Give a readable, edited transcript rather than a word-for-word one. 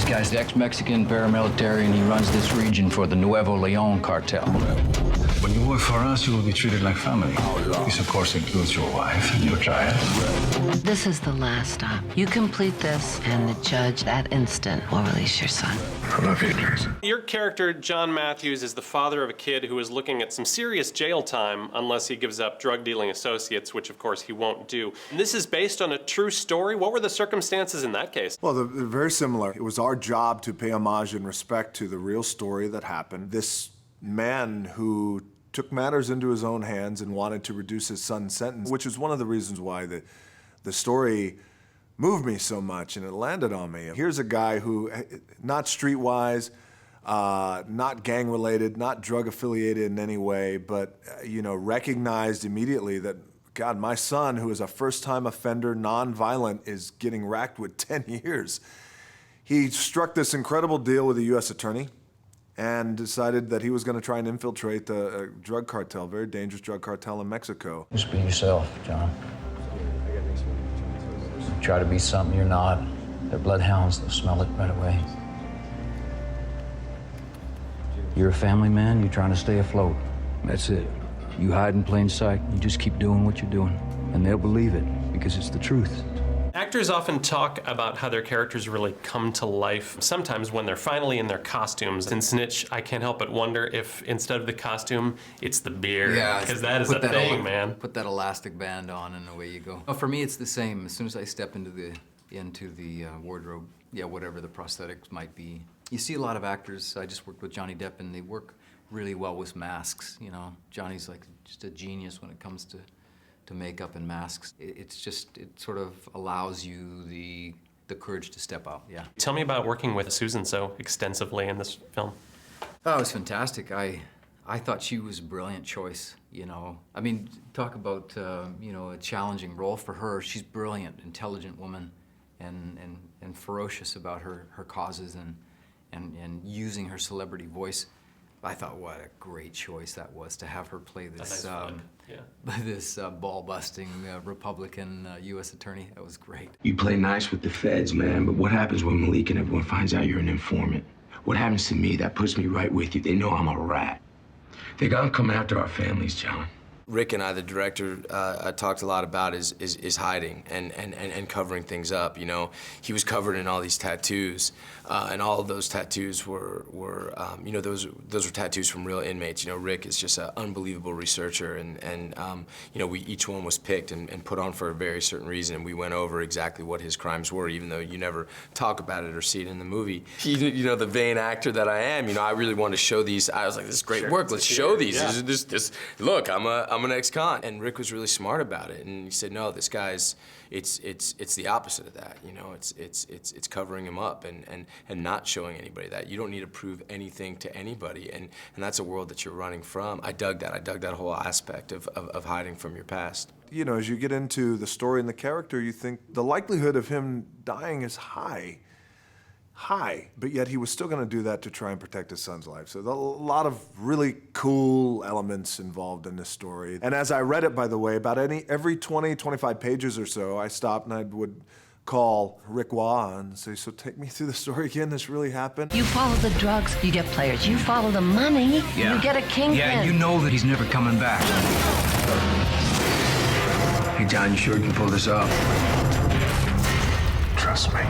guy's the ex-Mexican paramilitary, and he runs this region for the Nuevo Leon cartel. When you work for us, you will be treated like family. This, of course, includes your wife and your child. This is the last stop. You complete this, and the judge, that instant, will release your son. I love you, Jason. Your character, John Matthews, is the father of a kid who is looking at some serious jail time unless he gives up drug-dealing associates, which, of course, he won't do. And this is based on a true story. What were the circumstances in that case? Well, they're very similar. It was our job to pay homage and respect to the real story that happened. This man who took matters into his own hands and wanted to reduce his son's sentence, which is one of the reasons why the story moved me so much and it landed on me. Here's a guy who, not streetwise, not gang-related, not drug-affiliated in any way, but, you know, recognized immediately that, God, my son, who is a first-time offender, non-violent, is getting racked with 10 years. He struck this incredible deal with the U.S. attorney and decided that he was going to try and infiltrate the drug cartel, very dangerous drug cartel in Mexico. Just be yourself, John. Try to be something you're not. They're bloodhounds, they'll smell it right away. You're a family man, you're trying to stay afloat. That's it. You hide in plain sight, you just keep doing what you're doing. And they'll believe it, because it's the truth. Actors often talk about how their characters really come to life, sometimes when they're finally in their costumes. In Snitch, I can't help but wonder if instead of the costume, it's the beard. Yeah, because that is a thing, man. Put that elastic band on and away you go. Oh, for me, it's the same. As soon as I step into the wardrobe, yeah, whatever the prosthetics might be. You see a lot of actors. I just worked with Johnny Depp, and they work really well with masks. You know, Johnny's like just a genius when it comes to makeup and masks. It sort of allows you the courage to step out, yeah. Tell me about working with Susan so extensively in this film. Oh, it was fantastic. I thought she was a brilliant choice, you know. I mean, talk about, you know, a challenging role for her. She's brilliant, intelligent woman, and ferocious about her causes and using her celebrity voice. I thought, what a great choice that was to have her play this this ball-busting Republican U.S. attorney. That was great. You play nice with the feds, man, but what happens when Malik and everyone finds out you're an informant? What happens to me? That puts me right with you. They know I'm a rat. They got 'em coming after our families, John. Rick and I, the director, talked a lot about is hiding and covering things up. You know, he was covered in all these tattoos, and all of those tattoos were you know, those were tattoos from real inmates. You know, Rick is just an unbelievable researcher, and you know, each one was picked and put on for a very certain reason, and we went over exactly what his crimes were, even though you never talk about it or see it in the movie. You know, the vain actor that I am, you know, I really wanted to show these. I was like, this is great work. Let's show these. Yeah. This, look, I'm an ex-con. And Rick was really smart about it, and he said, no, this guy's, it's the opposite of that. You know, it's covering him up and not showing anybody that. You don't need to prove anything to anybody, and that's a world that you're running from. I dug that whole aspect of hiding from your past. You know, as you get into the story and the character, you think the likelihood of him dying is high, but yet he was still going to do that to try and protect his son's life. So a lot of really cool elements involved in this story. And as I read it, by the way, about every 20, 25 pages or so, I stopped and I would call Rick Waugh and say, so take me through the story again, this really happened? You follow the drugs, you get players. You follow the money, you get a kingpin. Yeah, you know that he's never coming back. Hey, John, you sure you can pull this off? Trust me.